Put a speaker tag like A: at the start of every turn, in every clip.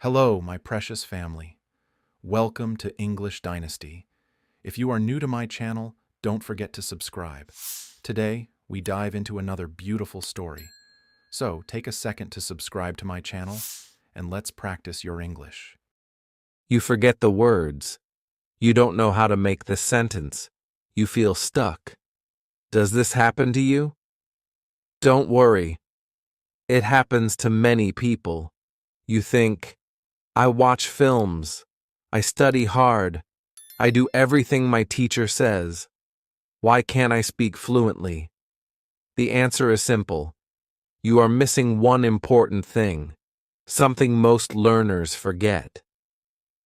A: Hello, my precious family. Welcome to English Dynasty. If you are new to my channel, don't forget to subscribe. Today, we dive into another beautiful story. So, take a second to subscribe to my channel, and let's practice your English.
B: You forget the words. You don't know how to make the sentence. You feel stuck. Does this happen to you? Don't worry. It happens to many people. You think, I watch films. I study hard. I do everything my teacher says. Why can't I speak fluently? The answer is simple. You are missing one important thing, something most learners forget.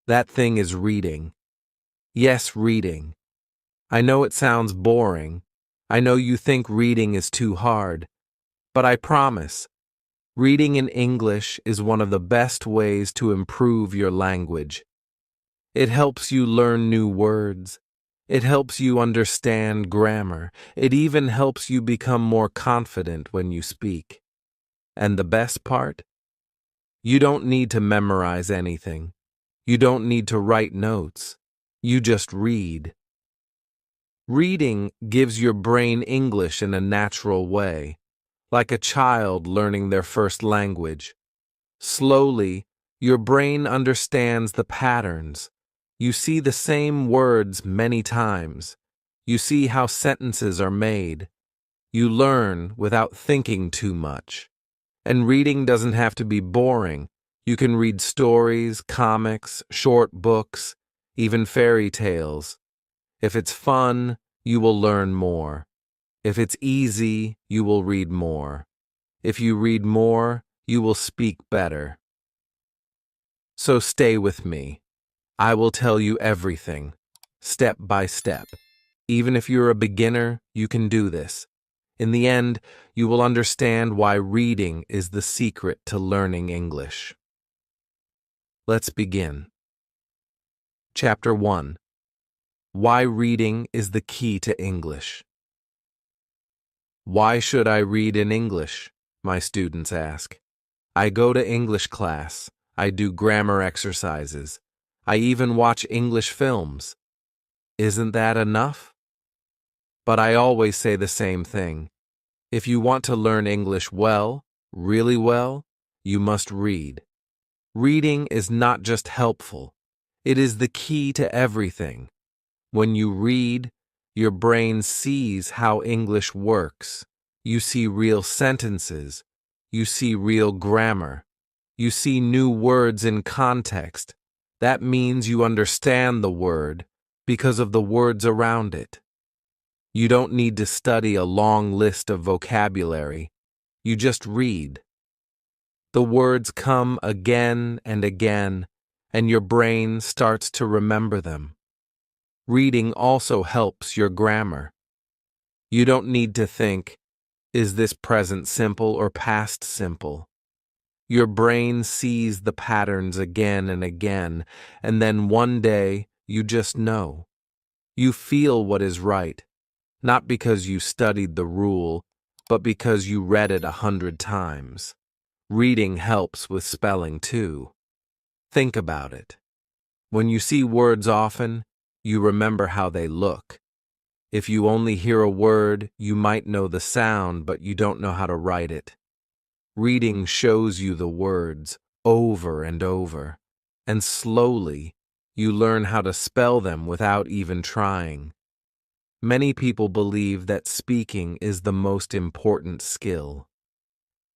B: That thing is reading. Yes, reading. I know it sounds boring. I know you think reading is too hard. But I promise, reading in English is one of the best ways to improve your language. It helps you learn new words. It helps you understand grammar. It even helps you become more confident when you speak. And the best part? You don't need to memorize anything. You don't need to write notes. You just read. Reading gives your brain English in a natural way, like a child learning their first language. Slowly, your brain understands the patterns. You see the same words many times. You see how sentences are made. You learn without thinking too much. And reading doesn't have to be boring. You can read stories, comics, short books, even fairy tales. If it's fun, you will learn more. If it's easy, you will read more. If you read more, you will speak better. So stay with me. I will tell you everything, step by step. Even if you're a beginner, you can do this. In the end, you will understand why reading is the secret to learning English. Let's begin. Chapter 1. Why reading is the key to English. Why should I read in English? My students ask. I go to English class. I do grammar exercises. I even watch English films. Isn't that enough? But I always say the same thing. If you want to learn English well, really well, you must read. Reading is not just helpful. It is the key to everything. When you read, your brain sees how English works. You see real sentences. You see real grammar. You see new words in context. That means you understand the word because of the words around it. You don't need to study a long list of vocabulary. You just read. The words come again and again, and your brain starts to remember them. Reading also helps your grammar. You don't need to think, is this present simple or past simple? Your brain sees the patterns again and again, and then one day you just know. You feel what is right, not because you studied the rule, but because you read it 100 times. Reading helps with spelling too. Think about it. When you see words often, you remember how they look. If you only hear a word, you might know the sound, but you don't know how to write it. Reading shows you the words over and over, and slowly you learn how to spell them without even trying. Many people believe that speaking is the most important skill.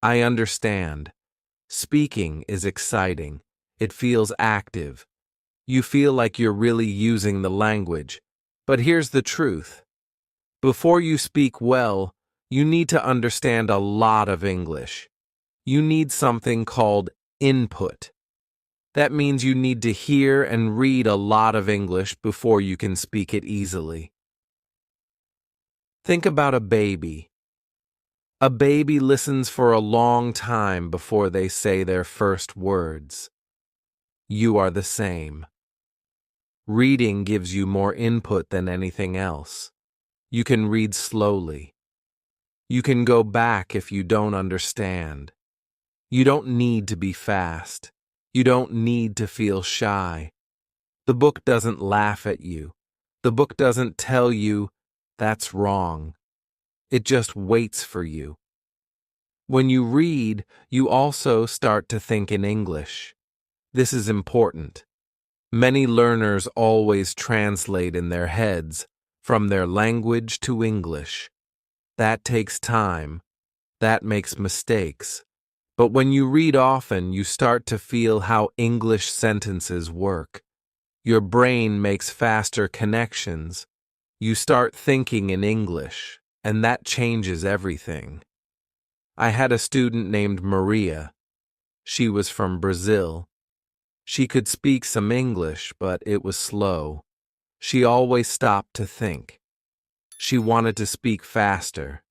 B: I understand. Speaking is exciting. It feels active. You feel like you're really using the language. But here's the truth. Before you speak well, you need to understand a lot of English. You need something called input. That means you need to hear and read a lot of English before you can speak it easily. Think about a baby. A baby listens for a long time before they say their first words. You are the same. Reading gives you more input than anything else. You can read slowly. You can go back if you don't understand. You don't need to be fast. You don't need to feel shy. The book doesn't laugh at you. The book doesn't tell you that's wrong. It just waits for you. When you read, you also start to think in English. This is important. Many learners always translate in their heads from their language to English. That takes time. That makes mistakes. But when you read often, you start to feel how English sentences work. Your brain makes faster connections. You start thinking in English, and that changes everything. I had a student named Maria. She was from Brazil. She could speak some English, but it was slow. She always stopped to think. She wanted to speak faster,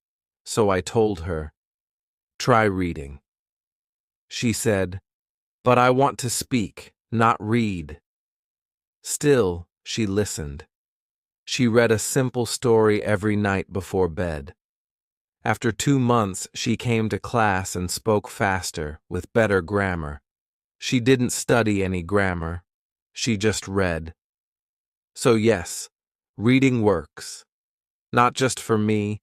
B: so I told her, "Try reading." She said, "But I want to speak, not read." Still, she listened. She read a simple story every night before bed. After 2 months, she came to class and spoke faster, with better grammar. She didn't study any grammar. She just read. So yes, reading works. Not just for me,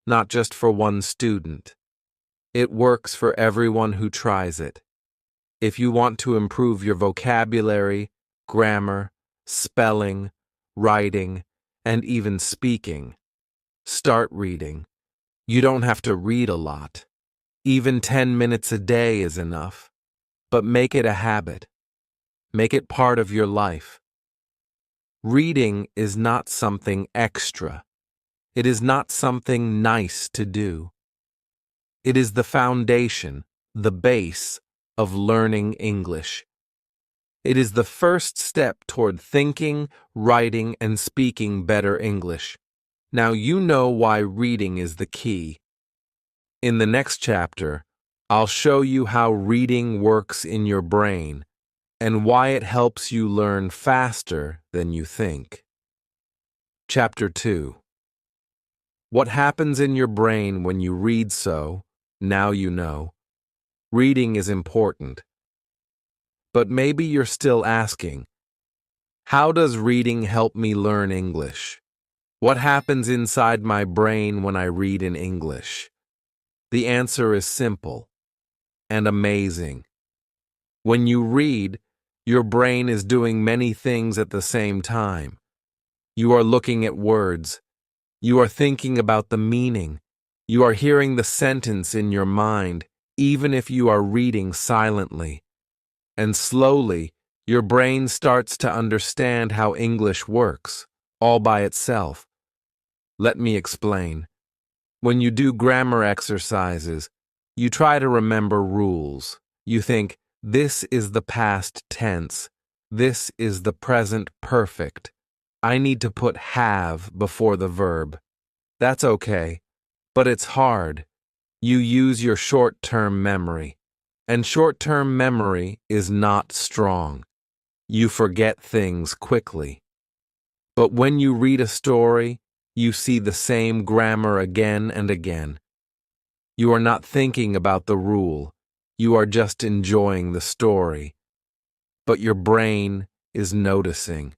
B: not just for one student. It works for everyone who tries it. If you want to improve your vocabulary, grammar, spelling, writing, and even speaking, start reading. You don't have to read a lot. Even 10 minutes a day is enough. But make it a habit. Make it part of your life. Reading is not something extra. It is not something nice to do. It is the foundation, the base of learning English. It is the first step toward thinking, writing, and speaking better English. Now you know why reading is the key. In the next chapter, I'll show you how reading works in your brain and why it helps you learn faster than you think. Chapter 2. What happens in your brain when you read? Now you know. Reading is important. But maybe you're still asking, how does reading help me learn English? What happens inside my brain when I read in English? The answer is simple and amazing. When you read, your brain is doing many things at the same time. You are looking at words. You are thinking about the meaning. You are hearing the sentence in your mind, even if you are reading silently. And slowly, your brain starts to understand how English works, all by itself. Let me explain. When you do grammar exercises, you try to remember rules. You think, this is the past tense. This is the present perfect. I need to put have before the verb. That's okay, but it's hard. You use your short-term memory, and short-term memory is not strong. You forget things quickly. But when you read a story, you see the same grammar again and again. You are not thinking about the rule. You are just enjoying the story. But your brain is noticing.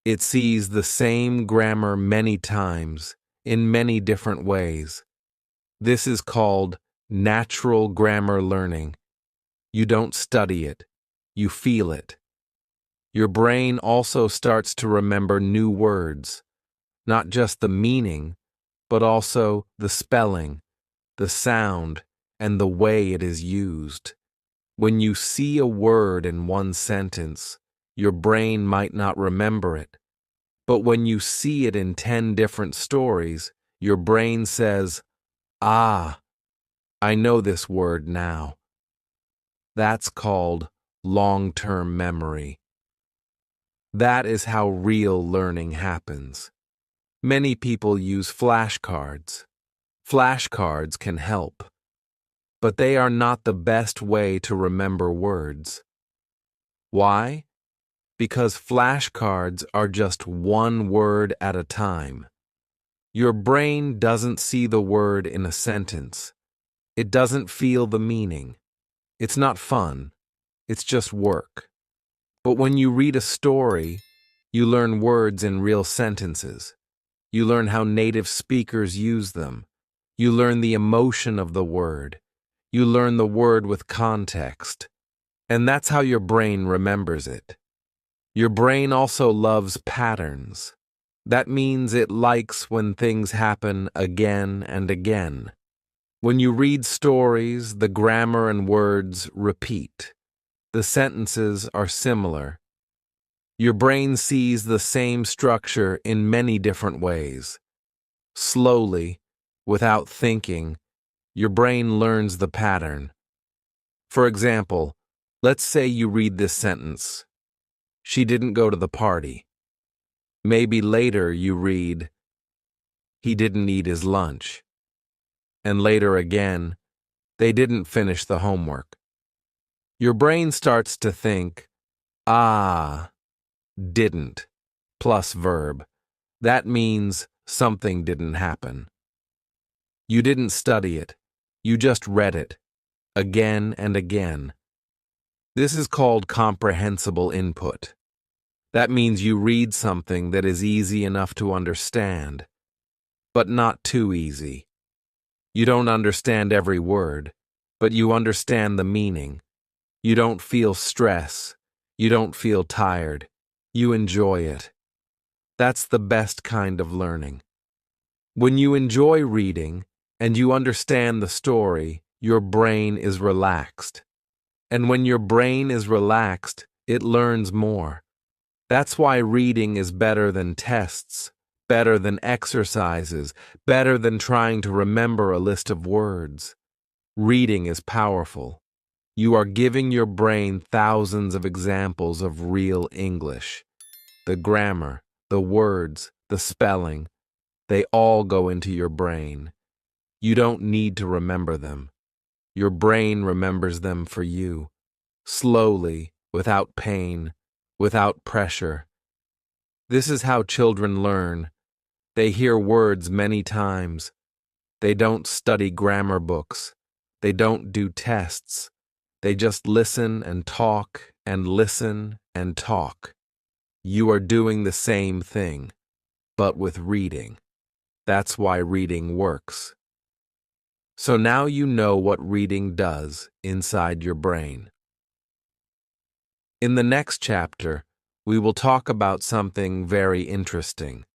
B: It sees the same grammar many times, in many different ways. This is called natural grammar learning. You don't study it. You feel it. Your brain also starts to remember new words, not just the meaning, but also the spelling, the sound, and the way it is used. When you see a word in one sentence, your brain might not remember it. But when you see it in 10 different stories, your brain says, "Ah, I know this word now." That's called long-term memory. That is how real learning happens. Many people use flashcards. Flashcards can help, but they are not the best way to remember words. Why? Because flashcards are just one word at a time. Your brain doesn't see the word in a sentence. It doesn't feel the meaning. It's not fun. it's just work. But when you read a story, you learn words in real sentences. You learn how native speakers use them. You learn the emotion of the word. You learn the word with context. And that's how your brain remembers it. Your brain also loves patterns. That means it likes when things happen again and again. When you read stories, the grammar and words repeat. The sentences are similar. Your brain sees the same structure in many different ways. Slowly, without thinking, your brain learns the pattern. For example, let's say you read this sentence. She didn't go to the party. Maybe later you read, he didn't eat his lunch. And later again, they didn't finish the homework. Your brain starts to think, didn't, plus verb. That means something didn't happen. You didn't study it. You just read it, again and again. This is called comprehensible input. That means you read something that is easy enough to understand, but not too easy. You don't understand every word, but you understand the meaning. You don't feel stress. You don't feel tired. You enjoy it. That's the best kind of learning. When you enjoy reading and you understand the story, your brain is relaxed. And when your brain is relaxed, it learns more. That's why reading is better than tests, better than exercises, better than trying to remember a list of words. Reading is powerful. You are giving your brain thousands of examples of real English. The grammar, the words, the spelling, they all go into your brain. You don't need to remember them. Your brain remembers them for you, slowly, without pain, without pressure. This is how children learn. They hear words many times. They don't study grammar books. They don't do tests. They just listen and talk and listen and talk. You are doing the same thing, but with reading. That's why reading works. So now you know what reading does inside your brain. In the next chapter, we will talk about something very interesting.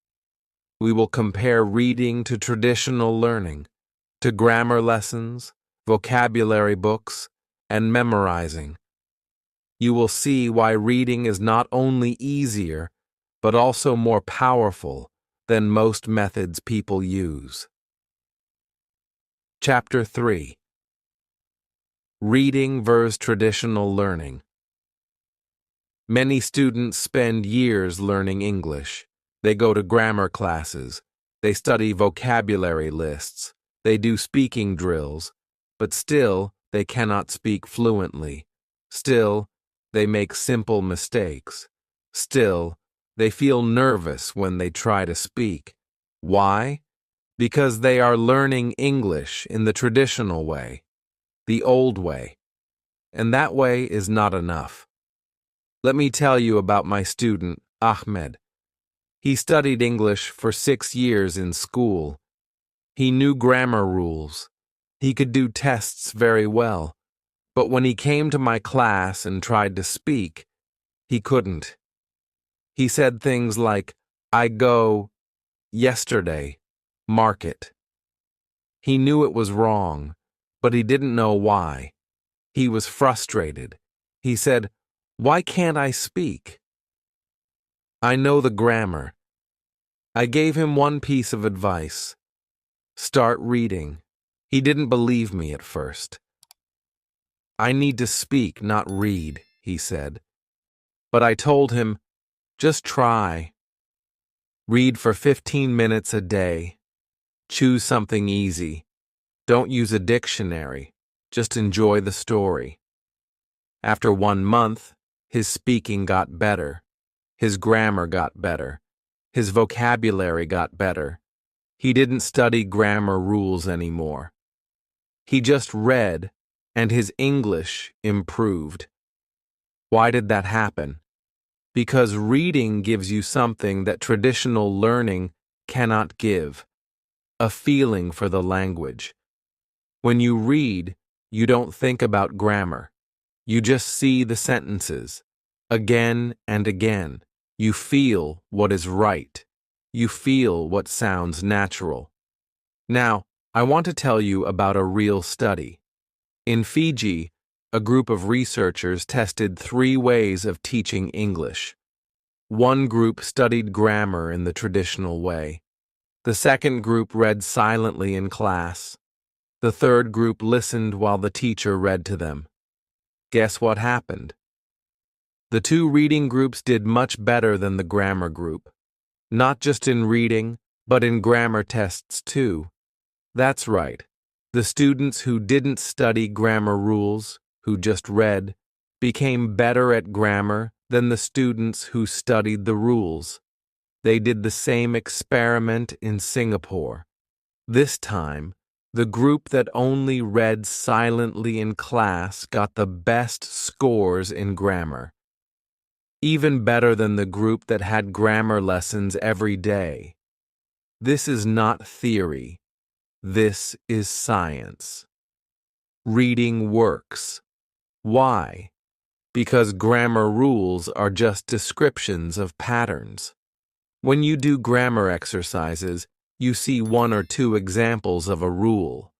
B: We will compare reading to traditional learning, to grammar lessons, vocabulary books, and memorizing. You will see why reading is not only easier, but also more powerful than most methods people use. Chapter 3. Reading versus traditional learning. Many students spend years learning English. They go to grammar classes. They study vocabulary lists. They do speaking drills. But still, they cannot speak fluently. Still, they make simple mistakes. Still, they feel nervous when they try to speak. Why? Because they are learning English in the traditional way, the old way. And that way is not enough. Let me tell you about my student, Ahmed. He studied English for 6 years in school. He knew grammar rules. He could do tests very well. But when he came to my class and tried to speak, he couldn't. He said things like, I go, yesterday, market. He knew it was wrong, but he didn't know why. He was frustrated. He said, why can't I speak? I know the grammar. I gave him one piece of advice. Start reading. He didn't believe me at first. I need to speak, not read, he said. But I told him, just try. Read for 15 minutes a day. Choose something easy. Don't use a dictionary. Just enjoy the story. After 1 month, his speaking got better. His grammar got better. His vocabulary got better. He didn't study grammar rules anymore. He just read, and his English improved. Why did that happen? Because reading gives you something that traditional learning cannot give, a feeling for the language. When you read, you don't think about grammar. You just see the sentences. Again and again, you feel what is right. You feel what sounds natural. Now, I want to tell you about a real study. In Fiji, a group of researchers tested 3 ways of teaching English. One group studied grammar in the traditional way. The second group read silently in class. The third group listened while the teacher read to them. Guess what happened? The 2 reading groups did much better than the grammar group. Not just in reading, but in grammar tests too. That's right. The students who didn't study grammar rules, who just read, became better at grammar than the students who studied the rules. They did the same experiment in Singapore. This time, the group that only read silently in class got the best scores in grammar. Even better than the group that had grammar lessons every day. This is not theory. This is science. Reading works. Why? Because grammar rules are just descriptions of patterns. When you do grammar exercises, you see 1 or 2 examples of a rule.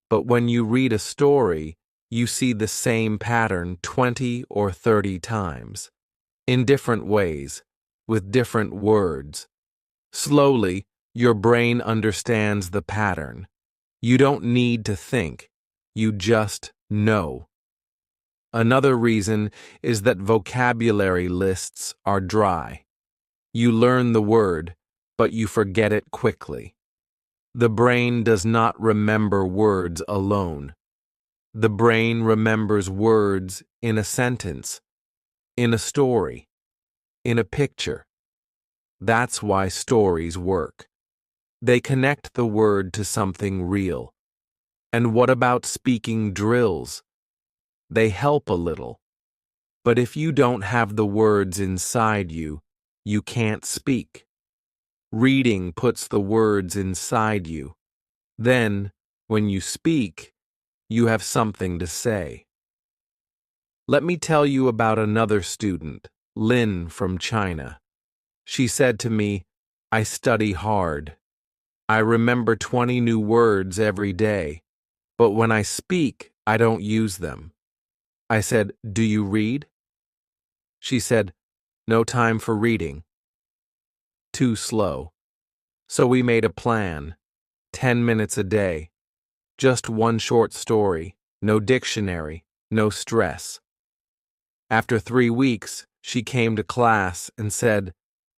B: But when you read a story, you see the same pattern 20 or 30 times. In different ways, with different words. Slowly, your brain understands the pattern. You don't need to think. You just know. Another reason is that vocabulary lists are dry. You learn the word, but you forget it quickly. The brain does not remember words alone. The brain remembers words in a sentence, in a story, in a picture. That's why stories work. They connect the word to something real. And what about speaking drills? They help a little. But if you don't have the words inside you, you can't speak. Reading puts the words inside you. Then, when you speak, you have something to say. Let me tell you about another student, Lynn from China. She said to me, "I study hard. I remember 20 new words every day, but when I speak, I don't use them." I said, "Do you read?" She said, "No time for reading. Too slow." So we made a plan, 10 minutes a day, just 1 short story, no dictionary, no stress. After 3 weeks, she came to class and said,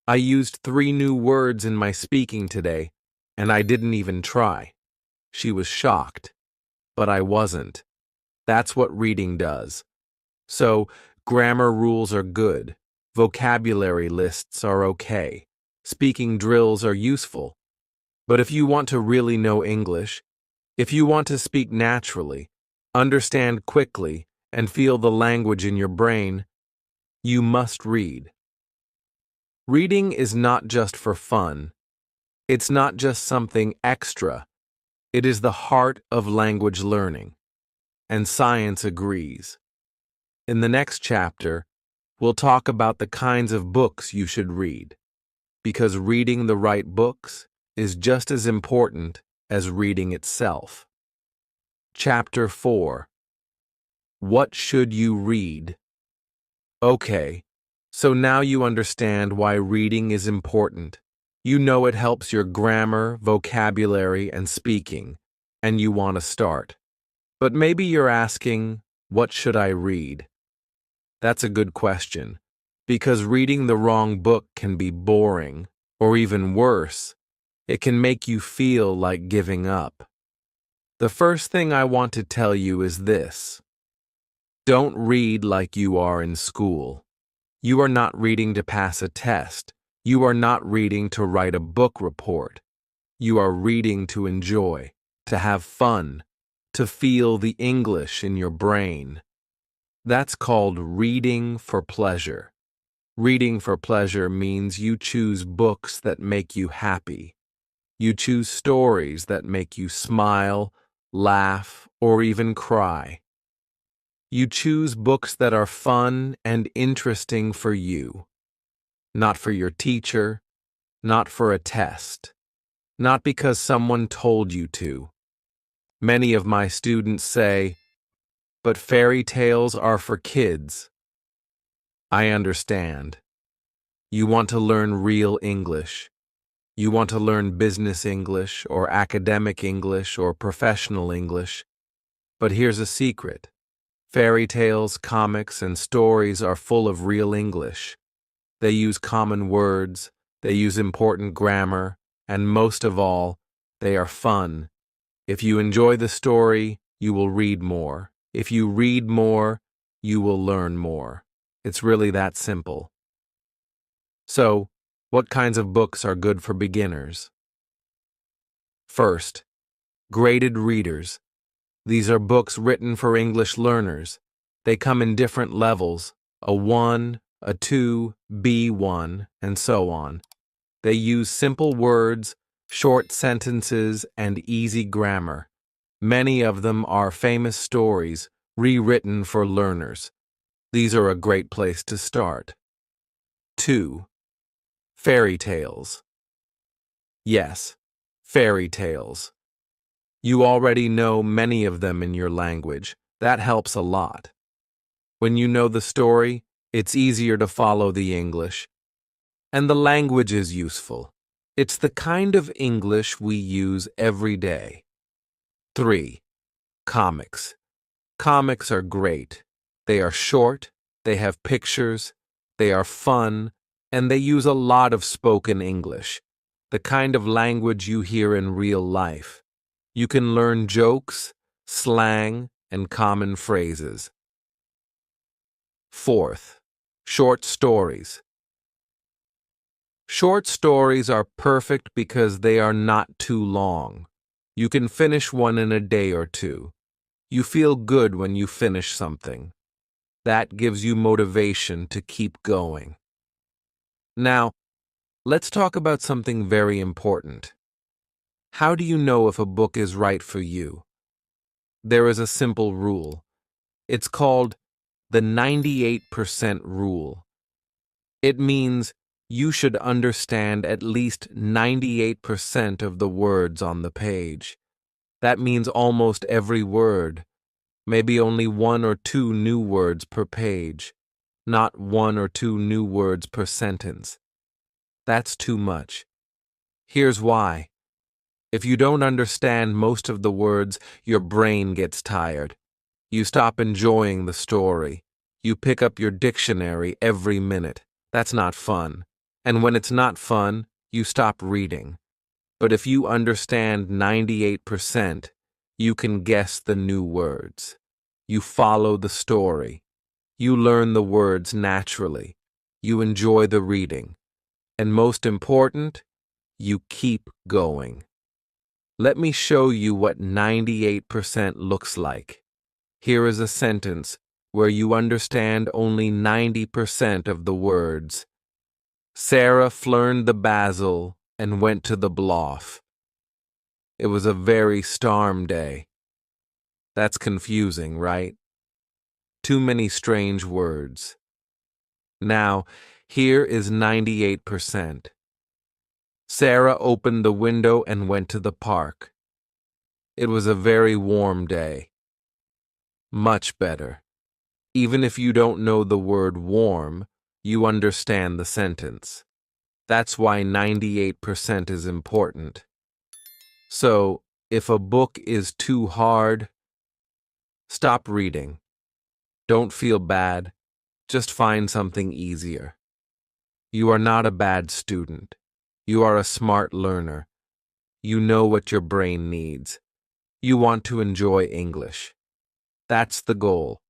B: "I used 3 new words in my speaking today, and I didn't even try." She was shocked, but I wasn't. That's what reading does. So, grammar rules are good. Vocabulary lists are okay. Speaking drills are useful. But if you want to really know English, if you want to speak naturally, understand quickly, and feel the language in your brain, you must read. Reading is not just for fun. It's not just something extra. It is the heart of language learning. And science agrees. In the next chapter, we'll talk about the kinds of books you should read, because reading the right books is just as important as reading itself. Chapter 4. What should you read? Okay, so now you understand why reading is important. You know it helps your grammar, vocabulary, and speaking, and you want to start. But maybe you're asking, what should I read? That's a good question, because reading the wrong book can be boring, or even worse, it can make you feel like giving up. The first thing I want to tell you is this. Don't read like you are in school. You are not reading to pass a test. You are not reading to write a book report. You are reading to enjoy, to have fun, to feel the English in your brain. That's called reading for pleasure. Reading for pleasure means you choose books that make you happy. You choose stories that make you smile, laugh, or even cry. You choose books that are fun and interesting for you, not for your teacher, not for a test, not because someone told you to. Many of my students say, "But fairy tales are for kids." I understand. You want to learn real English. You want to learn business English or academic English or professional English. But here's a secret. Fairy tales, comics, and stories are full of real English. They use common words, they use important grammar, and most of all, they are fun. If you enjoy the story, you will read more. If you read more, you will learn more. It's really that simple. So, what kinds of books are good for beginners? First, graded readers. These are books written for English learners. They come in different levels, a 1, a 2, B1, and so on. They use simple words, short sentences, and easy grammar. Many of them are famous stories, rewritten for learners. These are a great place to start. 2. Fairy tales. Yes, fairy tales. You already know many of them in your language. That helps a lot. When you know the story, it's easier to follow the English. And the language is useful. It's the kind of English we use every day. 3. Comics. Comics are great. They are short, they have pictures, they are fun, and they use a lot of spoken English, the kind of language you hear in real life. You can learn jokes, slang, and common phrases. 4th, short stories. Short stories are perfect because they are not too long. You can finish one in a day or two. You feel good when you finish something. That gives you motivation to keep going. Now, let's talk about something very important. How do you know if a book is right for you? There is a simple rule. It's called the 98% rule. It means you should understand at least 98% of the words on the page. That means almost every word. Maybe only 1 or 2 new words per page, not 1 or 2 new words per sentence. That's too much. Here's why. If you don't understand most of the words, your brain gets tired. You stop enjoying the story. You pick up your dictionary every minute. That's not fun. And when it's not fun, you stop reading. But if you understand 98%, you can guess the new words. You follow the story. You learn the words naturally. You enjoy the reading. And most important, you keep going. Let me show you what 98% looks like. Here is a sentence where you understand only 90% of the words. Sarah flerned the basil and went to the bluff. It was a very storm day. That's confusing, right? Too many strange words. Now, here is 98%. Sarah opened the window and went to the park. It was a very warm day. Much better. Even if you don't know the word warm, you understand the sentence. That's why 98% is important. So, if a book is too hard, stop reading. Don't feel bad. Just find something easier. You are not a bad student. You are a smart learner. You know what your brain needs. You want to enjoy English. That's the goal.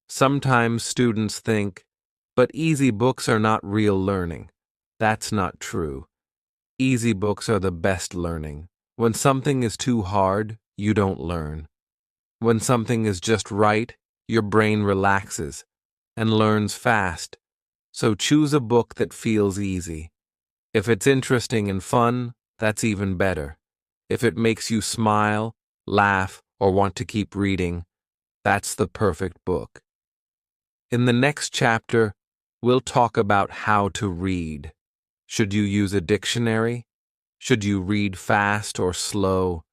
B: Sometimes students think, but easy books are not real learning. That's not true. Easy books are the best learning. When something is too hard, you don't learn. When something is just right, your brain relaxes and learns fast. So choose a book that feels easy. If it's interesting and fun, that's even better. If it makes you smile, laugh, or want to keep reading, that's the perfect book. In the next chapter, we'll talk about how to read. Should you use a dictionary? Should you read fast or slow?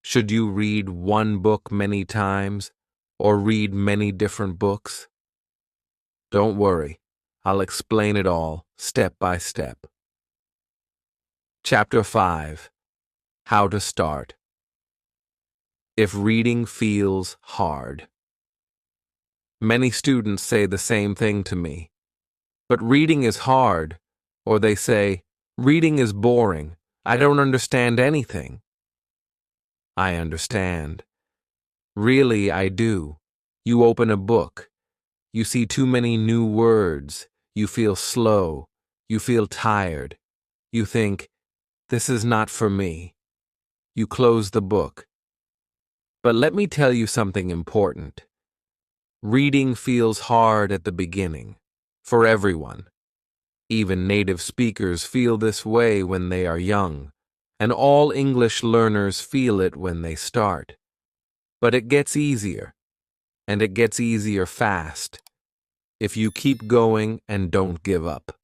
B: Should you read one book many times or read many different books? Don't worry, I'll explain it all step by step. Chapter 5. How to Start. If reading feels hard. Many students say the same thing to me. But reading is hard, or they say, reading is boring. I don't understand anything. I understand. Really, I do. You open a book. You see too many new words. You feel slow. You feel tired. You think, this is not for me. You close the book. But let me tell you something important. Reading feels hard at the beginning, for everyone. Even native speakers feel this way when they are young, and all English learners feel it when they start. But it gets easier, and it gets easier fast, if you keep going and don't give up.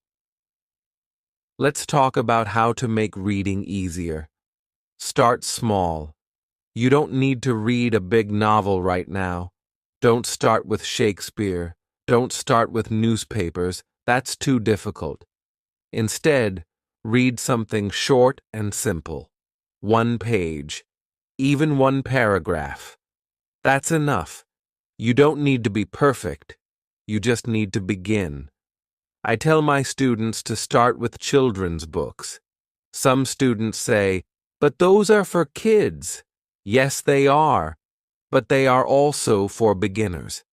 B: Let's talk about how to make reading easier. Start small. You don't need to read a big novel right now. Don't start with Shakespeare. Don't start with newspapers. That's too difficult. Instead, read something short and simple. One page, even one paragraph. That's enough. You don't need to be perfect. You just need to begin. I tell my students to start with children's books. Some students say, but those are for kids. Yes, they are, but they are also for beginners.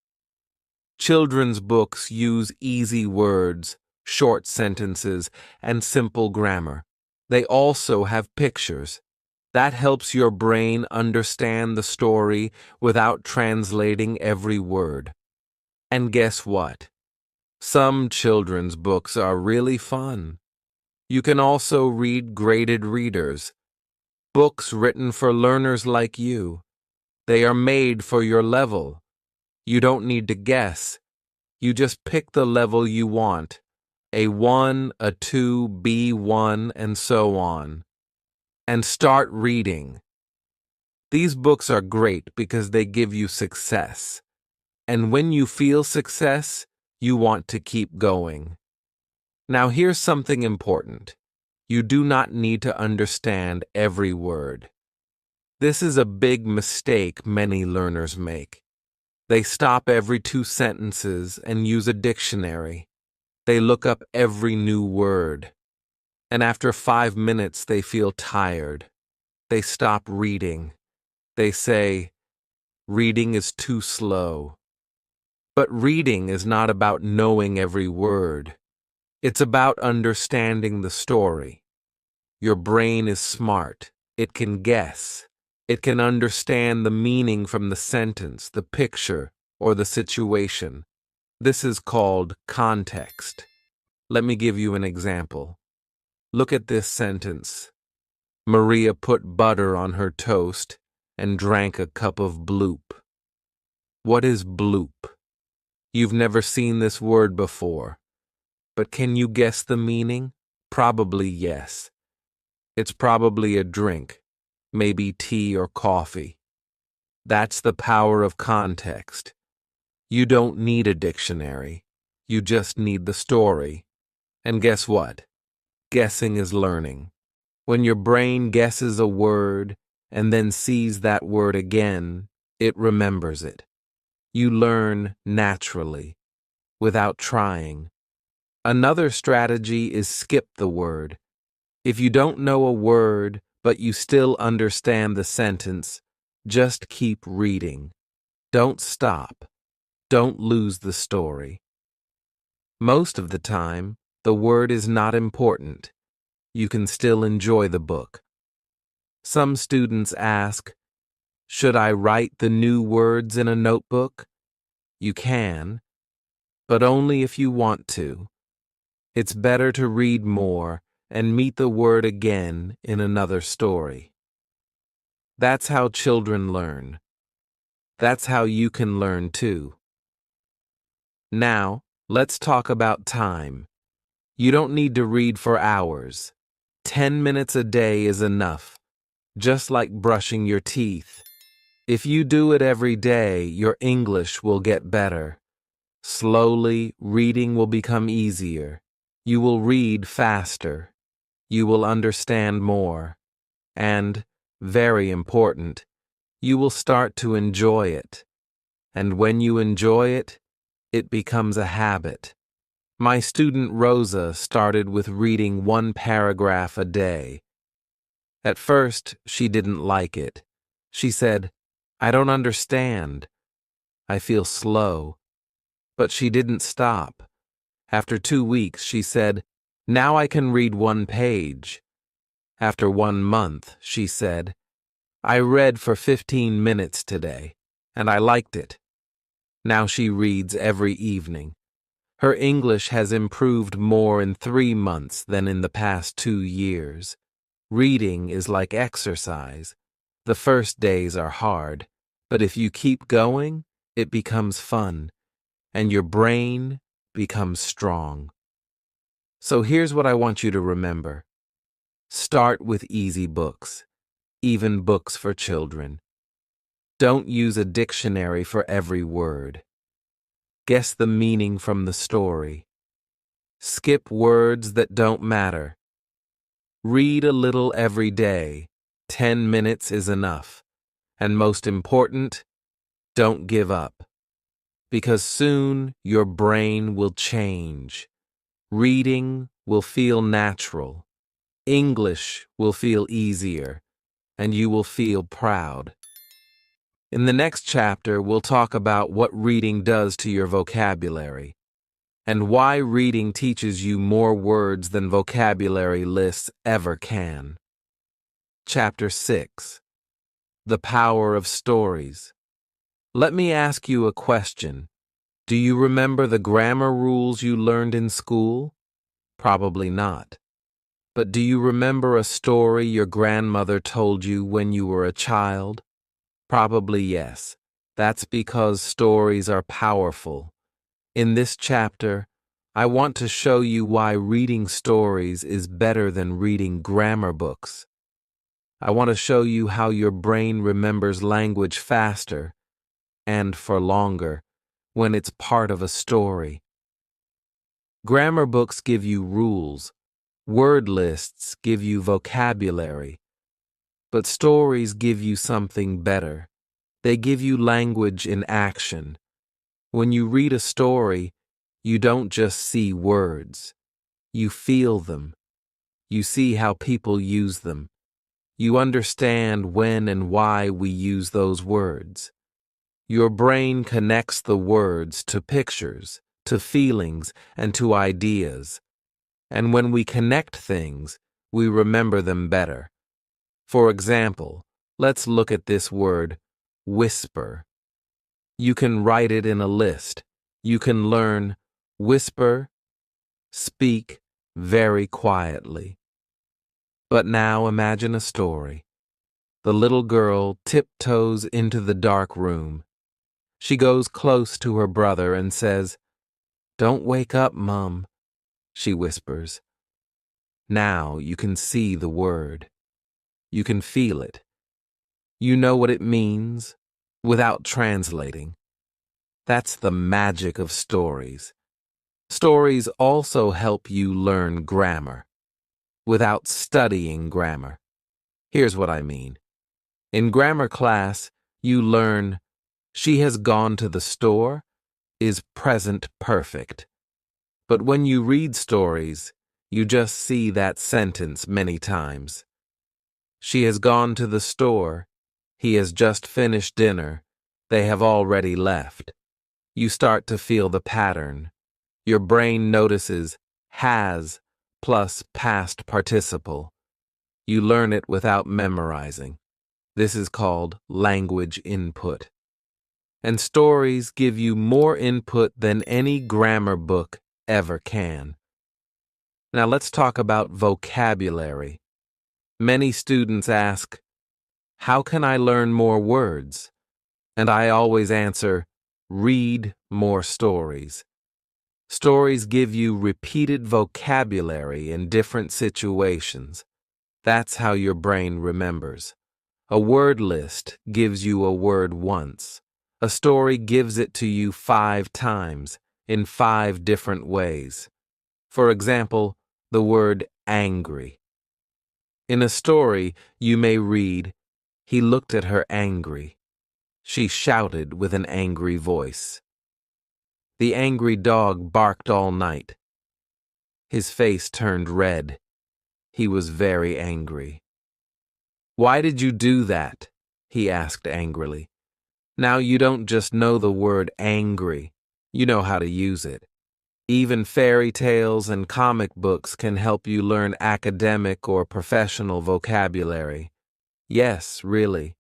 B: Children's books use easy words, short sentences, and simple grammar. They also have pictures. That helps your brain understand the story without translating every word. And guess what? Some children's books are really fun. You can also read graded readers, books written for learners like you. They are made for your level. You don't need to guess. You just pick the level you want. A1, a 2, B1, and so on. And start reading. These books are great because they give you success. And when you feel success, you want to keep going. Now here's something important. You do not need to understand every word. This is a big mistake many learners make. They stop every 2 sentences and use a dictionary. They look up every new word. And after 5 minutes, they feel tired. They stop reading. They say, reading is too slow. But reading is not about knowing every word. It's about understanding the story. Your brain is smart. It can guess. It can understand the meaning from the sentence, the picture, or the situation. This is called context. Let me give you an example. Look at this sentence. Maria put butter on her toast and drank a cup of bloop. What is bloop? You've never seen this word before. But can you guess the meaning? Probably yes. It's probably a drink, maybe tea or coffee. That's the power of context. You don't need a dictionary. You just need the story. And guess what? Guessing is learning. When your brain guesses a word and then sees that word again, it remembers it. You learn naturally, without trying. Another strategy is skip the word. If you don't know a word, but you still understand the sentence, just keep reading. Don't stop. Don't lose the story. Most of the time, the word is not important. You can still enjoy the book. Some students ask, should I write the new words in a notebook? You can, but only if you want to. It's better to read more and meet the word again in another story. That's how children learn. That's how you can learn too. Now, let's talk about time. You don't need to read for hours. 10 minutes a day is enough, just like brushing your teeth. If you do it every day, your English will get better. Slowly, reading will become easier. You will read faster. You will understand more. And, very important, you will start to enjoy it. And when you enjoy it, it becomes a habit. My student Rosa started with reading 1 paragraph a day. At first, she didn't like it. She said, "I don't understand. I feel slow." But she didn't stop. After 2 weeks, she said, "Now I can read 1 page." After 1 month, she said, "I read for 15 minutes today, and I liked it." Now she reads every evening. Her English has improved more in 3 months than in the past 2 years. Reading is like exercise. The first days are hard, but if you keep going, it becomes fun, and your brain becomes strong. So here's what I want you to remember. Start with easy books, even books for children. Don't use a dictionary for every word. Guess the meaning from the story. Skip words that don't matter. Read a little every day. 10 minutes is enough. And most important, don't give up. Because soon your brain will change. Reading will feel natural. English will feel easier. And you will feel proud. In the next chapter, we'll talk about what reading does to your vocabulary and why reading teaches you more words than vocabulary lists ever can. Chapter 6. The Power of Stories. Let me ask you a question. Do you remember the grammar rules you learned in school? Probably not. But do you remember a story your grandmother told you when you were a child? Probably yes. That's because stories are powerful. In this chapter, I want to show you why reading stories is better than reading grammar books. I want to show you how your brain remembers language faster and for longer when it's part of a story. Grammar books give you rules. Word lists give you vocabulary. But stories give you something better. They give you language in action. When you read a story, you don't just see words. You feel them. You see how people use them. You understand when and why we use those words. Your brain connects the words to pictures, to feelings, and to ideas. And when we connect things, we remember them better. For example, let's look at this word, whisper. You can write it in a list. You can learn whisper, speak very quietly. But now imagine a story. The little girl tiptoes into the dark room. She goes close to her brother and says, "Don't wake up, Mum," she whispers. Now you can see the word. You can feel it. You know what it means without translating. That's the magic of stories. Stories also help you learn grammar without studying grammar. Here's what I mean. In grammar class, you learn, "She has gone to the store" is present perfect. But when you read stories, you just see that sentence many times. She has gone to the store. He has just finished dinner. They have already left. You start to feel the pattern. Your brain notices has plus past participle. You learn it without memorizing. This is called language input. And stories give you more input than any grammar book ever can. Now let's talk about vocabulary. Many students ask, how can I learn more words? And I always answer, read more stories. Stories give you repeated vocabulary in different situations. That's how your brain remembers. A word list gives you a word once. A story gives it to you 5 times in 5 different ways. For example, the word angry. In a story, you may read, he looked at her angry. She shouted with an angry voice. The angry dog barked all night. His face turned red. He was very angry. Why did you do that? He asked angrily. Now you don't just know the word angry, you know how to use it. Even fairy tales and comic books can help you learn academic or professional vocabulary. Yes, really.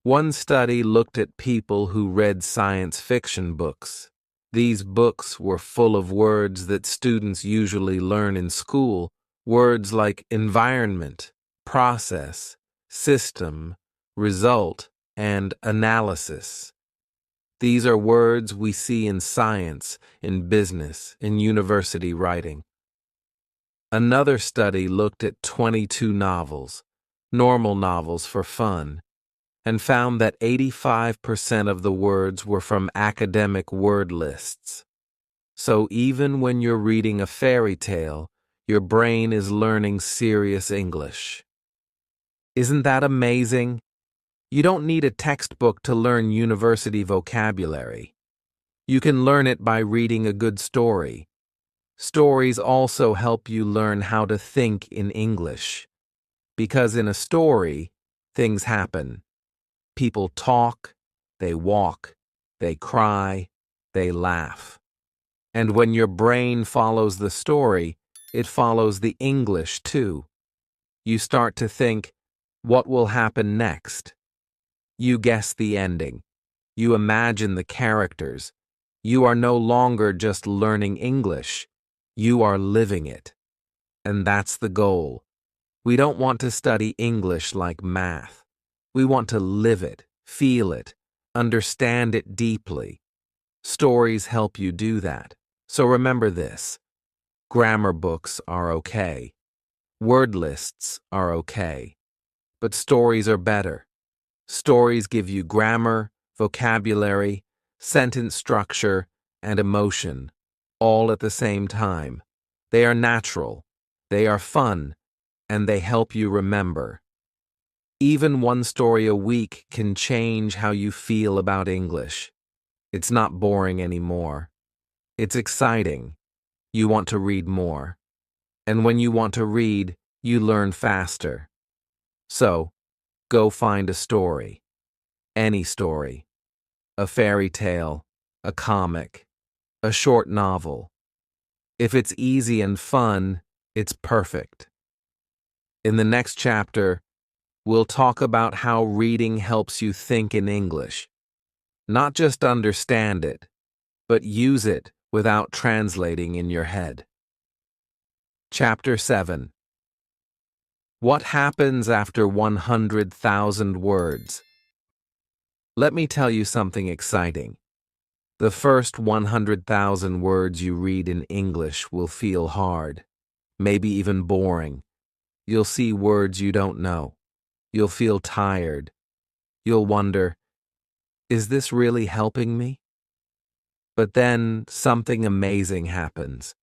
B: One study looked at people who read science fiction books. These books were full of words that students usually learn in school, words like environment, process, system, result, and analysis. These are words we see in science, in business, in university writing. Another study looked at 22 novels, normal novels for fun, and found that 85% of the words were from academic word lists. So even when you're reading a fairy tale, your brain is learning serious English. Isn't that amazing? You don't need a textbook to learn university vocabulary. You can learn it by reading a good story. Stories also help you learn how to think in English. Because in a story, things happen. People talk, they walk, they cry, they laugh. And when your brain follows the story, it follows the English too. You start to think, what will happen next? You guess the ending. You imagine the characters. You are no longer just learning English. You are living it. And that's the goal. We don't want to study English like math. We want to live it, feel it, understand it deeply. Stories help you do that. So remember this. Grammar books are okay. Word lists are okay. But stories are better. Stories give you grammar, vocabulary, sentence structure, and emotion, all at the same time. They are natural, they are fun, and they help you remember. Even one story a week can change how you feel about English. It's not boring anymore. It's exciting. You want to read more. And when you want to read, you learn faster. So, go find a story. Any story. A fairy tale, a comic, a short novel. If it's easy and fun, it's perfect. In the next chapter, we'll talk about how reading helps you think in English. Not just understand it, but use it without translating in your head. Chapter 7. What happens after 100,000 words? Let me tell you something exciting. The first 100,000 words you read in English will feel hard, maybe even boring. You'll see words you don't know. You'll feel tired. You'll wonder, is this really helping me? But then something amazing happens.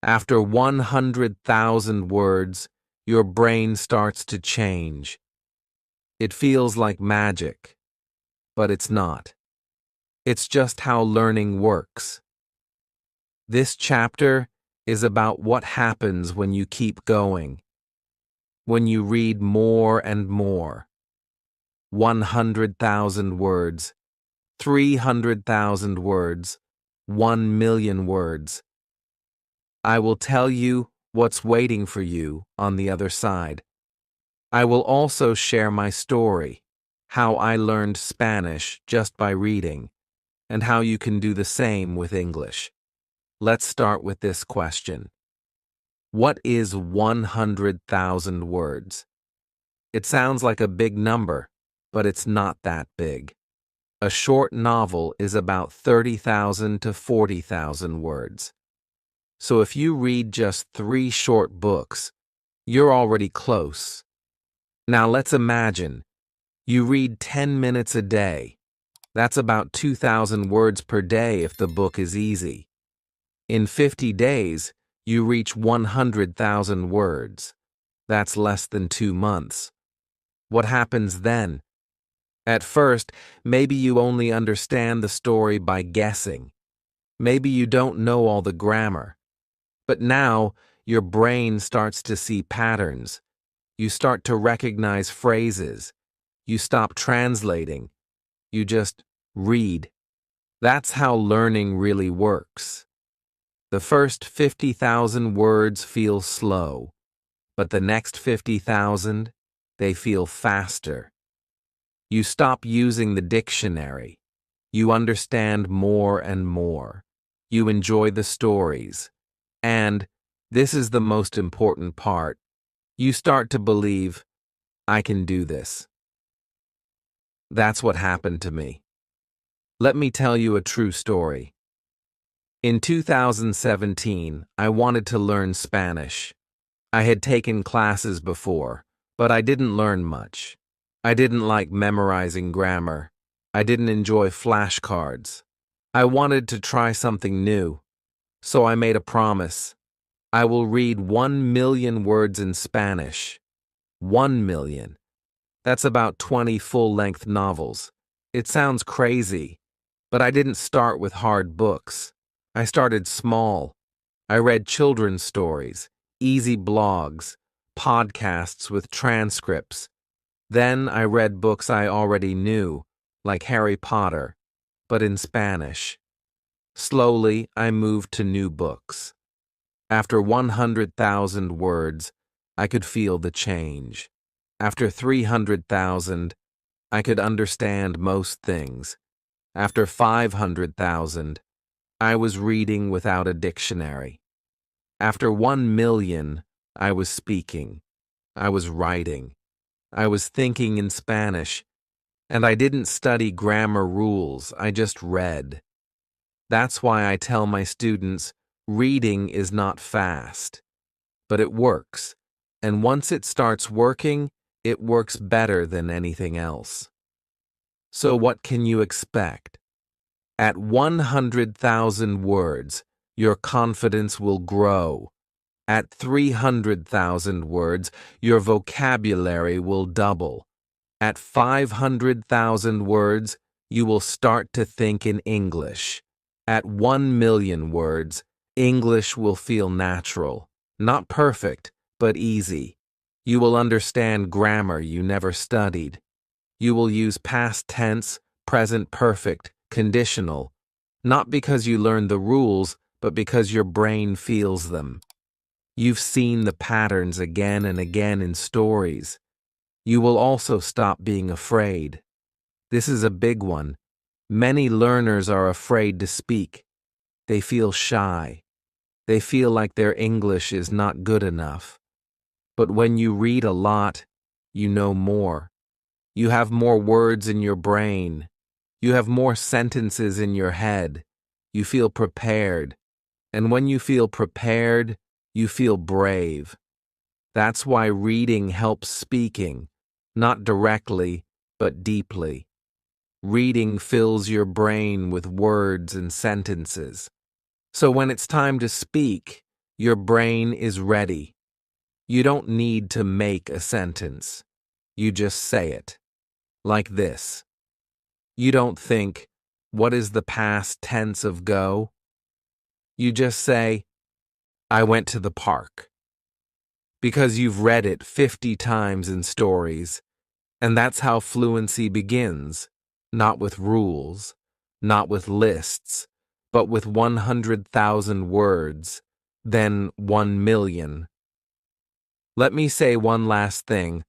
B: After 100,000 words, your brain starts to change. It feels like magic, but it's not. It's just how learning works. This chapter is about what happens when you keep going, when you read more and more. 100,000 words, 300,000 words, 1,000,000 words. I will tell you what's waiting for you on the other side. I will also share my story, how I learned Spanish just by reading. and how you can do the same with English. Let's start with this question. What is 100,000 words? It sounds like a big number, but it's not that big. A short novel is about 30,000 to 40,000 words. So if you read just 3 short books, you're already close. Now let's imagine you read 10 minutes a day. That's about 2,000 words per day if the book is easy. In 50 days, you reach 100,000 words. That's less than 2 months. What happens then? At first, maybe you only understand the story by guessing. Maybe you don't know all the grammar. But now, your brain starts to see patterns. You start to recognize phrases. You stop translating. You just read. That's how learning really works. The first 50,000 words feel slow, but the next 50,000, they feel faster. You stop using the dictionary. You understand more and more. You enjoy the stories. And, this is the most important part, you start to believe, I can do this. That's what happened to me. Let me tell you a true story. In 2017, I wanted to learn Spanish. I had taken classes before, but I didn't learn much. I didn't like memorizing grammar. I didn't enjoy flashcards. I wanted to try something new. So I made a promise. I will read 1 million words in Spanish. 1 million. That's about 20 full-length novels. It sounds crazy, but I didn't start with hard books. I started small. I read children's stories, easy blogs, podcasts with transcripts. Then I read books I already knew, like Harry Potter, but in Spanish. Slowly, I moved to new books. After 100,000 words, I could feel the change. After 300,000, I could understand most things. After 500,000, I was reading without a dictionary. After 1 million, I was speaking. I was writing. I was thinking in Spanish. And I didn't study grammar rules, I just read. That's why I tell my students, reading is not fast. But it works. And once it starts working, it works better than anything else. So what can you expect? At 100,000 words, your confidence will grow. At 300,000 words, your vocabulary will double. At 500,000 words, you will start to think in English. At 1 million words, English will feel natural. Not perfect, but easy. You will understand grammar you never studied. You will use past tense, present perfect, conditional, not because you learned the rules, but because your brain feels them. You've seen the patterns again and again in stories. You will also stop being afraid. This is a big one. Many learners are afraid to speak. They feel shy. They feel like their English is not good enough. But when you read a lot, you know more. You have more words in your brain. You have more sentences in your head. You feel prepared. And when you feel prepared, you feel brave. That's why reading helps speaking, not directly, but deeply. Reading fills your brain with words and sentences. So when it's time to speak, your brain is ready. You don't need to make a sentence. You just say it. Like this. You don't think, what is the past tense of go? You just say, I went to the park. Because you've read it 50 times in stories, and that's how fluency begins, not with rules, not with lists, but with 100,000 words, then 1 million. Let me say one last thing.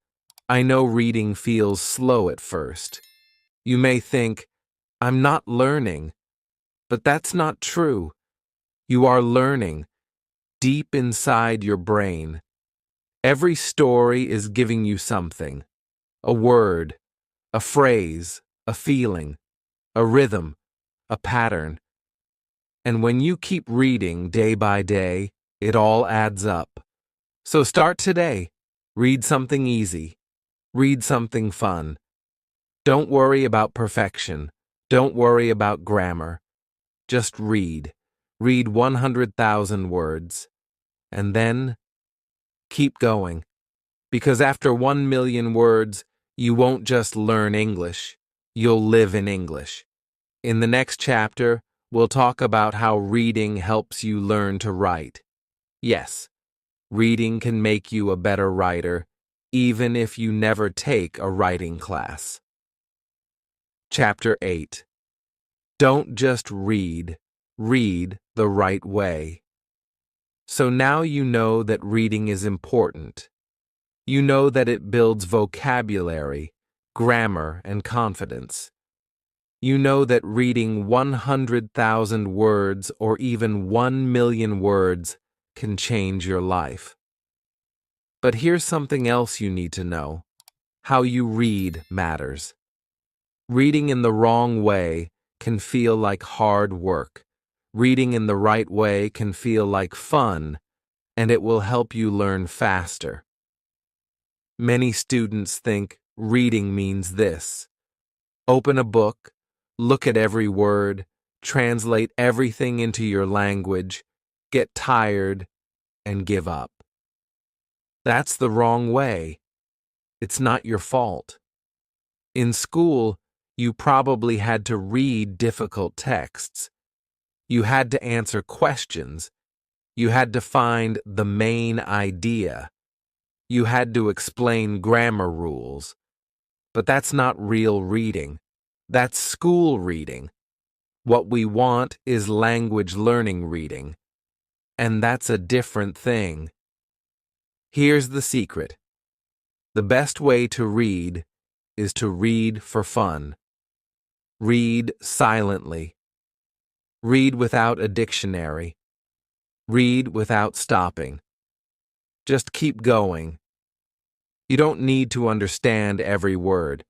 B: I know reading feels slow at first. You may think, I'm not learning, But that's not true. You are learning deep inside your brain. Every story is giving you something: a word, a phrase, a feeling, a rhythm, a pattern. And when you keep reading day by day, it all adds up. So start today. Read something easy. Read something fun. Don't worry about perfection. Don't worry about grammar. Just read. Read 100,000 words. And then keep going. Because after 1 million words, you won't just learn English. You'll live in English. In the next chapter, we'll talk about how reading helps you learn to write. Yes, reading can make you a better writer, even if you never take a writing class. Chapter 8. Don't just read, read the right way. So now you know that reading is important. You know that it builds vocabulary, grammar, and confidence. You know that reading 100,000 words or even 1 million words can change your life. But here's something else you need to know. How you read matters. Reading in the wrong way can feel like hard work. Reading in the right way can feel like fun, and it will help you learn faster. Many students think reading means this: open a book, look at every word, translate everything into your language, get tired, and give up. That's the wrong way. It's not your fault. In school, you probably had to read difficult texts. You had to answer questions. You had to find the main idea. You had to explain grammar rules. But that's not real reading. That's school reading. What we want is language learning reading. And that's a different thing. Here's the secret. The best way to read is to read for fun. Read silently. Read without a dictionary. Read without stopping. Just keep going. You don't need to understand every word.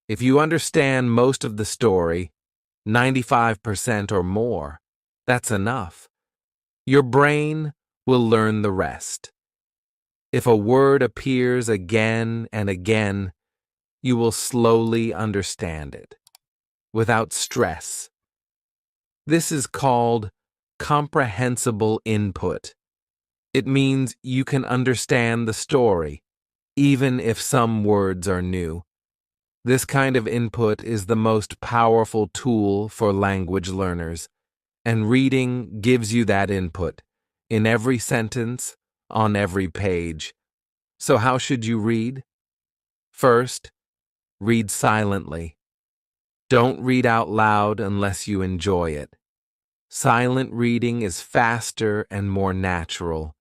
B: If you understand most of the story, 95% or more, that's enough. Your brain will learn the rest. If a word appears again and again, you will slowly understand it, without stress. This is called comprehensible input. It means you can understand the story, even if some words are new. This kind of input is the most powerful tool for language learners, and reading gives you that input, in every sentence, on every page. So how should you read? First, read silently. Don't read out loud unless you enjoy it. Silent reading is faster and more natural.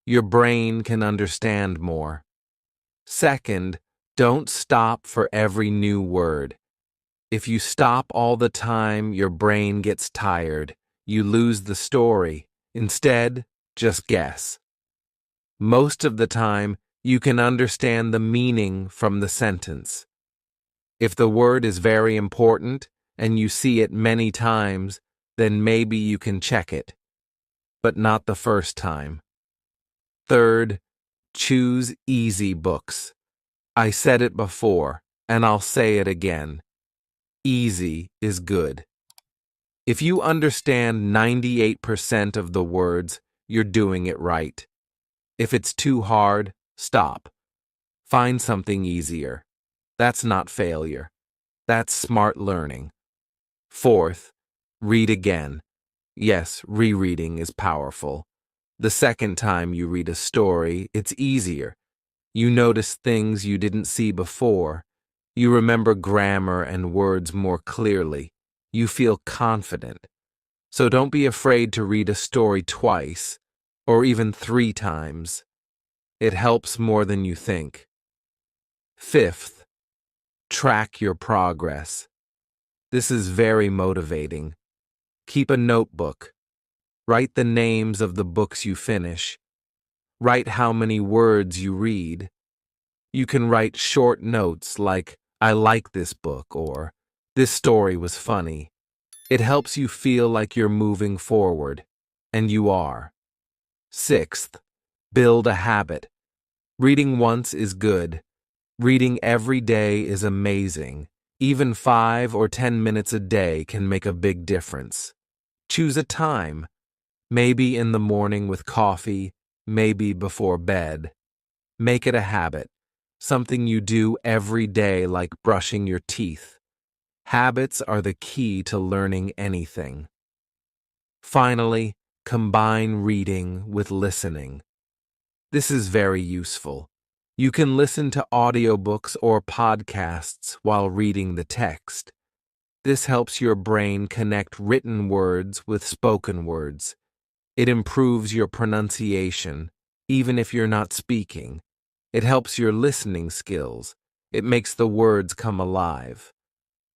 B: Your brain can understand more. Second, don't stop for every new word. If you stop all the time, your brain gets tired. You lose the story. Instead, just guess. Most of the time, you can understand the meaning from the sentence. If the word is very important and you see it many times, then maybe you can check it, but not the first time. Third, choose easy books. I said it before, and I'll say it again. Easy is good. If you understand 98% of the words, you're doing it right. If it's too hard, stop. Find something easier. That's not failure. That's smart learning. Fourth, read again. Yes, rereading is powerful. The second time you read a story, it's easier. You notice things you didn't see before. You remember grammar and words more clearly. You feel confident. So don't be afraid to read a story twice, or even 3 times. It helps more than you think. Fifth, track your progress. This is very motivating. Keep a notebook. Write the names of the books you finish. Write how many words you read. You can write short notes like, "I like this book," or "This story was funny." It helps you feel like you're moving forward, and you are. Sixth, build a habit. Reading once is good. Reading every day is amazing. Even 5 or 10 minutes a day can make a big difference. Choose a time. Maybe in the morning with coffee, maybe before bed. Make it a habit, something you do every day like brushing your teeth. Habits are the key to learning anything. Finally, combine reading with listening. This is very useful. You can listen to audiobooks or podcasts while reading the text. This helps your brain connect written words with spoken words. It improves your pronunciation, even if you're not speaking. It helps your listening skills. It makes the words come alive.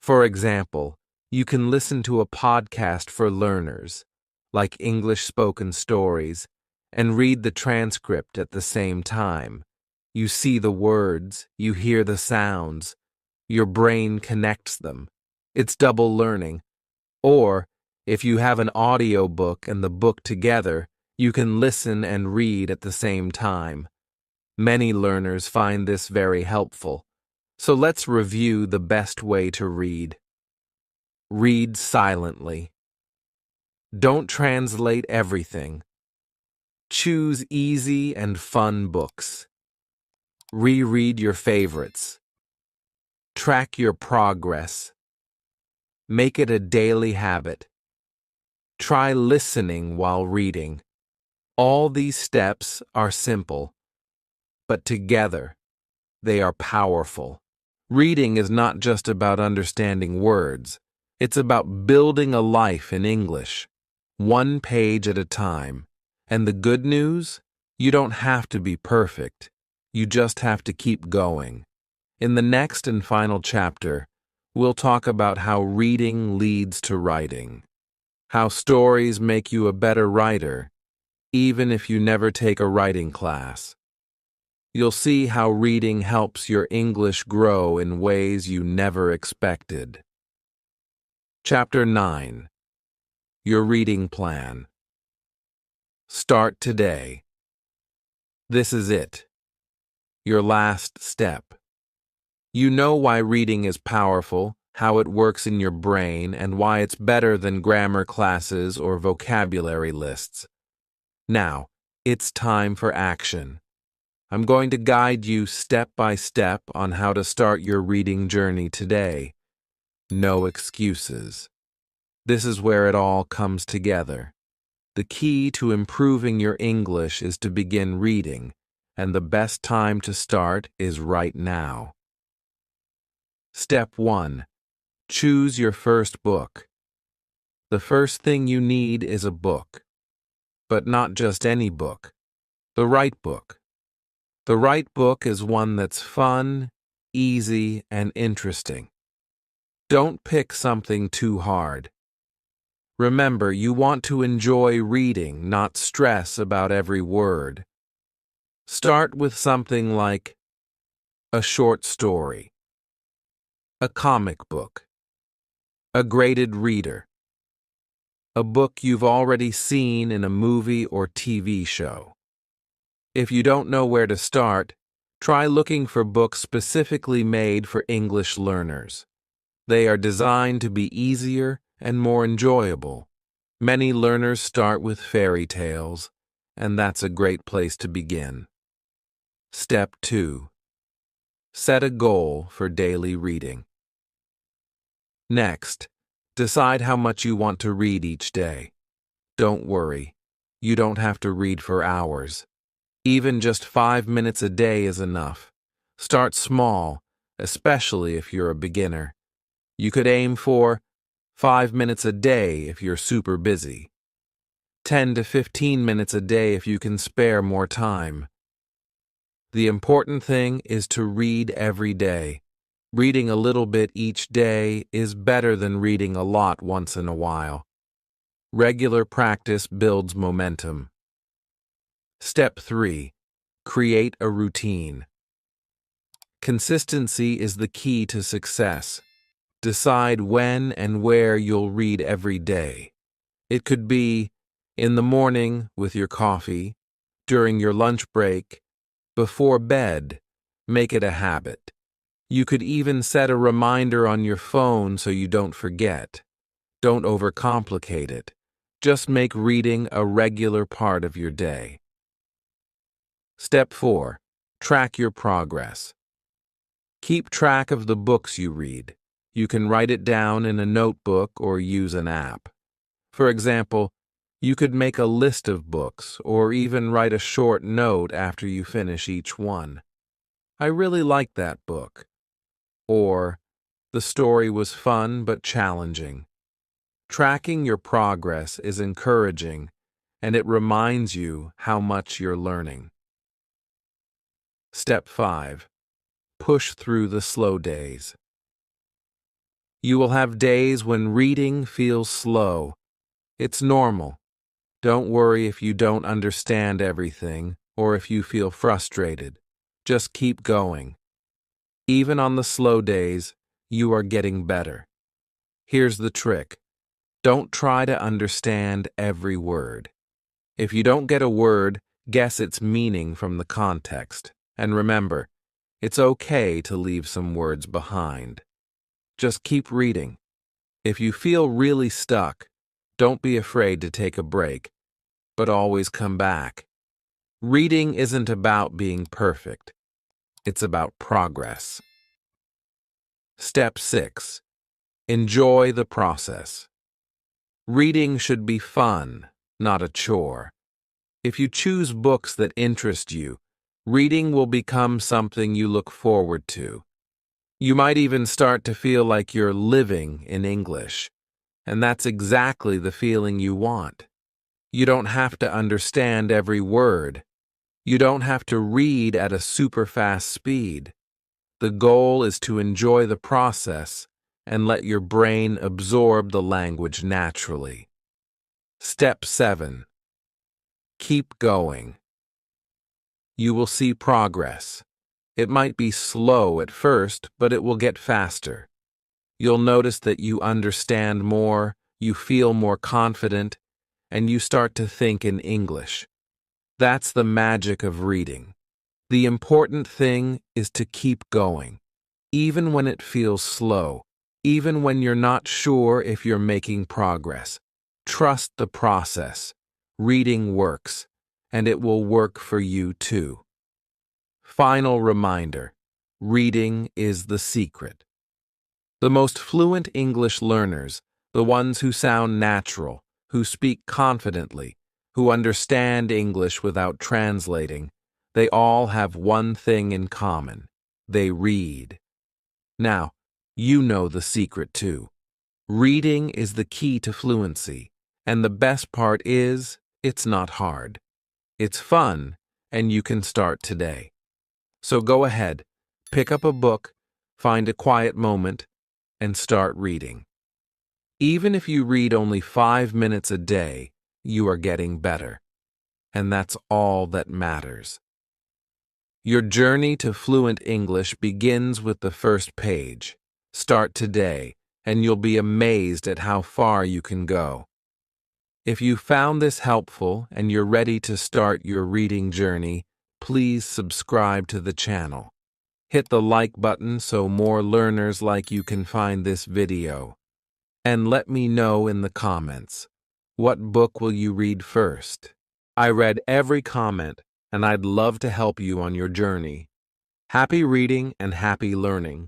B: For example, you can listen to a podcast for learners, like English spoken stories, and read the transcript at the same time. You see the words, you hear the sounds, your brain connects them. It's double learning. Or, if you have an audio book and the book together, you can listen and read at the same time. Many learners find this very helpful. So let's review the best way to read. Read silently. Don't translate everything. Choose easy and fun books. Reread your favorites. Track your progress. Make it a daily habit. Try listening while reading. All these steps are simple, but together, they are powerful. Reading is not just about understanding words. It's about building a life in English, one page at a time. And the good news? You don't have to be perfect. You just have to keep going. In the next and final chapter, we'll talk about how reading leads to writing, how stories make you a better writer, even if you never take a writing class. You'll see how reading helps your English grow in ways you never expected. Chapter 9. Your Reading Plan. Start today. This is it. Your last step. You know why reading is powerful, how it works in your brain, and why it's better than grammar classes or vocabulary lists. Now, it's time for action. I'm going to guide you step by step on how to start your reading journey today. No excuses. This is where it all comes together. The key to improving your English is to begin reading, and the best time to start is right now. Step 1. Choose your first book. The first thing you need is a book. But not just any book. The right book. The right book is one that's fun, easy, and interesting. Don't pick something too hard. Remember, you want to enjoy reading, not stress about every word. Start with something like a short story, a comic book, a graded reader, a book you've already seen in a movie or TV show. If you don't know where to start, try looking for books specifically made for English learners. They are designed to be easier and more enjoyable. Many learners start with fairy tales, and that's a great place to begin. Step 2. Set a goal for daily reading. Next, decide how much you want to read each day. Don't worry, you don't have to read for hours. Even just 5 minutes a day is enough. Start small, especially if you're a beginner. You could aim for 5 minutes a day if you're super busy. 10 to 15 minutes a day if you can spare more time. The important thing is to read every day. Reading a little bit each day is better than reading a lot once in a while. Regular practice builds momentum. Step 3. Create a routine. Consistency is the key to success. Decide when and where you'll read every day. It could be in the morning with your coffee, during your lunch break, before bed. Make it a habit. You could even set a reminder on your phone so you don't forget. Don't overcomplicate it. Just make reading a regular part of your day. Step 4. Track your progress. Keep track of the books you read. You can write it down in a notebook or use an app. For example, you could make a list of books or even write a short note after you finish each one. I really liked that book. Or, the story was fun but challenging. Tracking your progress is encouraging, and it reminds you how much you're learning. Step 5. Push through the slow days. You will have days when reading feels slow. It's normal. Don't worry if you don't understand everything or if you feel frustrated. Just keep going. Even on the slow days, you are getting better. Here's the trick. Don't try to understand every word. If you don't get a word, guess its meaning from the context. And remember, it's okay to leave some words behind. Just keep reading. If you feel really stuck, don't be afraid to take a break, but always come back. Reading isn't about being perfect. It's about progress. Step 6. Enjoy the process. Reading should be fun, not a chore. If you choose books that interest you, reading will become something you look forward to. You might even start to feel like you're living in English, and that's exactly the feeling you want. You don't have to understand every word. You don't have to read at a super fast speed. The goal is to enjoy the process and let your brain absorb the language naturally. Step 7. Keep going. You will see progress. It might be slow at first, but it will get faster. You'll notice that you understand more, you feel more confident, and you start to think in English. That's the magic of reading. The important thing is to keep going, even when it feels slow, even when you're not sure if you're making progress. Trust the process. Reading works, and it will work for you too. Final reminder: reading is the secret. The most fluent English learners, the ones who sound natural, who speak confidently, who understand English without translating, they all have one thing in common: they read. Now, you know the secret too. Reading is the key to fluency, and the best part is, it's not hard. It's fun, and you can start today. So go ahead, pick up a book, find a quiet moment, and start reading. Even if you read only 5 minutes a day, you are getting better. And that's all that matters. Your journey to fluent English begins with the first page. Start today, and you'll be amazed at how far you can go. If you found this helpful and you're ready to start your reading journey, please subscribe to the channel. Hit the like button so more learners like you can find this video. And let me know in the comments, what book will you read first? I read every comment, and I'd love to help you on your journey. Happy reading and happy learning.